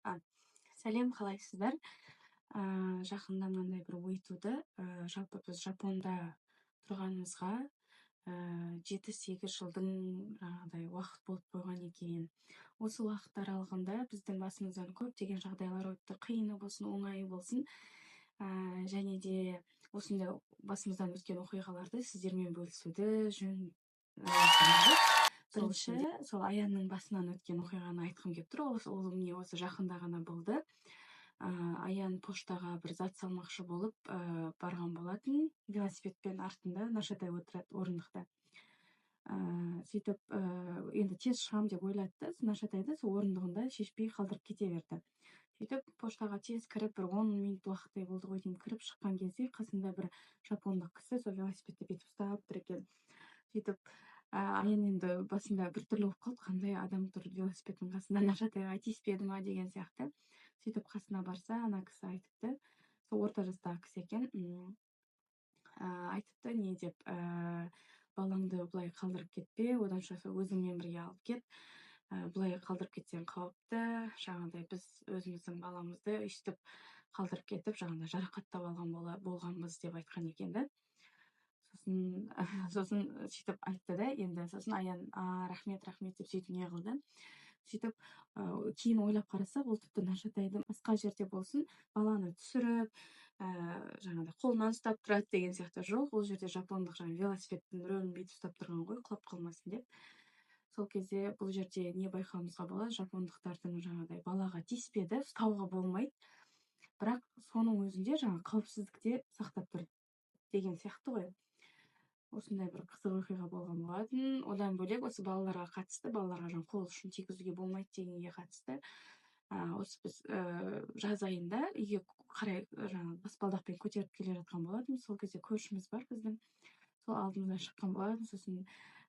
А, сәлем, қалайсыздар? Жақында мынандай бір ой туды. Жалпы біз Жапонда тұрғанымызға 7-8 жылдың жаңағыдай уақыт болып қойған екен. Осы уақыт аралығында біздің басымыздан көптеген жағдайлар өтті, қиыны болсын, оңайы болсын. Және де осындай басымыздан өткен оқиғаларды сіздермен бөлісуді жөн санадық. Бірінші, сол Аянның басынан өткен оқиғаны айтқым келіп тұр. Ол міне осы жақында ғана болды. Аян поштаға бір зат салмақшы болып барған болатын. Велосипедпен артында Нашатай отырады орындықта. Сөйтіп, енді тез шығам деп ойлады да, Нашатайды сол орындығында шешпей қалдырып кете берді. Сөйтіп, поштаға тез кіріп, бір 10 минут уақыттай болды ғой деймін, кіріп шыққан кезде қасында бір жапондық кісі сол велосипедті бүйтіп ұстап тұр екен. Сөйтіп, Аян енді басында біртүрлі болып қалды, қандай адам тұр велосипедтің қасында, Нашатайға тиіспеді ма деген сияқты. Сөйтіп қасына барса, ана кісі айтыпты, сол орта жастағы кісі екен, айтыпты не деп, балаңды бұлай қалдырып кетпе, оданша өзіңмен бірге алып кет, бұлай қалдырып кетсең қауіпті, жаңағыдай біз өзіміздің баламызды өйстіп қалдырып кетіп, жаңағыдай жарақаттап алған болғанбыз деп айтқан екен да. Сосын сөйтіп айтты да, енді сосын Аян рахмет деп сөйтіп не қылды. Сөйтіп кейін ойлап қараса, ол тіпті Нашатайды басқа жерде болсын, баланы түсіріп, жаңағыдай қолынан ұстап тұрады деген сияқты жоқ. Ол жерде жапондық велосипедтің рөлін бүйтіп ұстап тұрған ғой, құлап қалмасын деп. Сол кезде бұл жерде не байқауымызға болады, жапондықтардың жаңағыдай балаға тиіспеді, ұстауға болмайды. Бірақ соның өзінде қауіпсіздікте сақтап тұр деген сияқты ғой. Осындай бір қызық оқиға болған болатын. Одан бөлек осы балаларға қол ұшын тигізуге болмайды дегенге қатысты. Осы біз жаз айында үйге қарай баспалдақпен көтеріп келе жатқан болатын. Сол кезде көршіміз бар біздің. Сол алдымыздан шыққан болатын. Сосын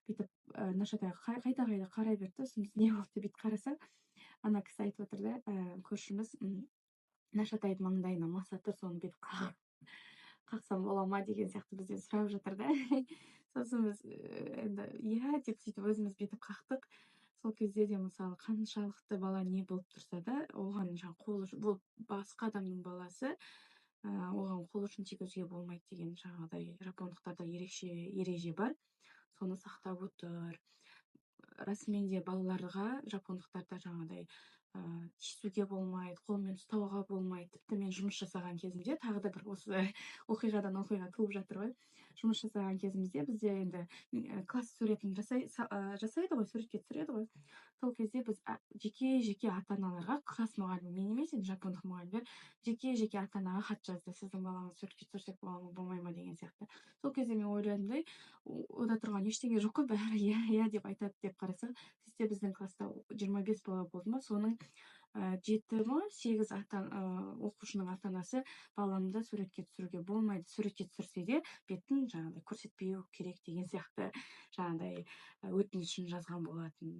бүйтіп Нашатайға қайта қарай берді. Сосын біз не болды деп бүйтіп қарасақ, ана кісі айтып отыр да, көршіміз Нашатайдың маңдайына маса тұр, соны бүйтіп қақсам бола ма деген сияқты бізден сұрап жатыр да. Сосын біз енді иә деп сөйтіп өзіміз бүйтіп қақтық. Сол кезде де мысалы қаншалықты бала не болып тұрса да, оған бұл басқа адамның баласы, оған қол ұшын тигізуге болмайды деген жаңағыдай жапондықтарда ерекше ереже бар. Соны сақтап отыр. Расымен де балаларға жапондықтарда жаңағыдай тиісуге болмайды, қолмен ұстауға болмайды. Тіпті мен жұмыс жасаған кезімде, тағы да бір осы оқиғадан оқиға туып жатыр ғой. Жұмыс жасаған кезімізде бізде енді класс суретін жасайды ғой, суретке түсіреді ғой. Сол кезде біз жеке ата-аналарға, класс мұғалімі, мен емес, енді жапондық мұғалімдер жеке ата-анаға хат жазды. Сіздің балаңыз суретке түсірсек бола ма, болмай ма деген сияқты. Сол кезде мен ойладым, ода тұрған ештеңе жоқ қой, бәрі иә деп айтады деп қарасақ, сөйтсе біздің класста 25 бала болды ма, соның 7-8 оқушының ата-анасы баламды суретке түсіруге болмайды, суретке түсірсе де бетін жаңағыдай көрсетпеу керек деген сияқты жаңағыдай өтінішін жазған болатын.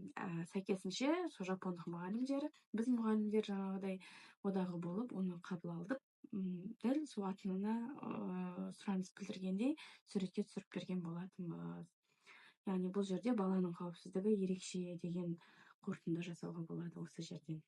Сәйкесінше сол жапондық мұғалімдер, біз мұғалімдер жаңағыдай одағы болып, оны қабыл алдық. Дәл сол ата-ана сұраныс білдіргендей суретке түсіріп берген болатынбыз. Яғни бұл жерде баланың қауіпсіздігі ерекше деген қорытынды жасауға болады осы жерден.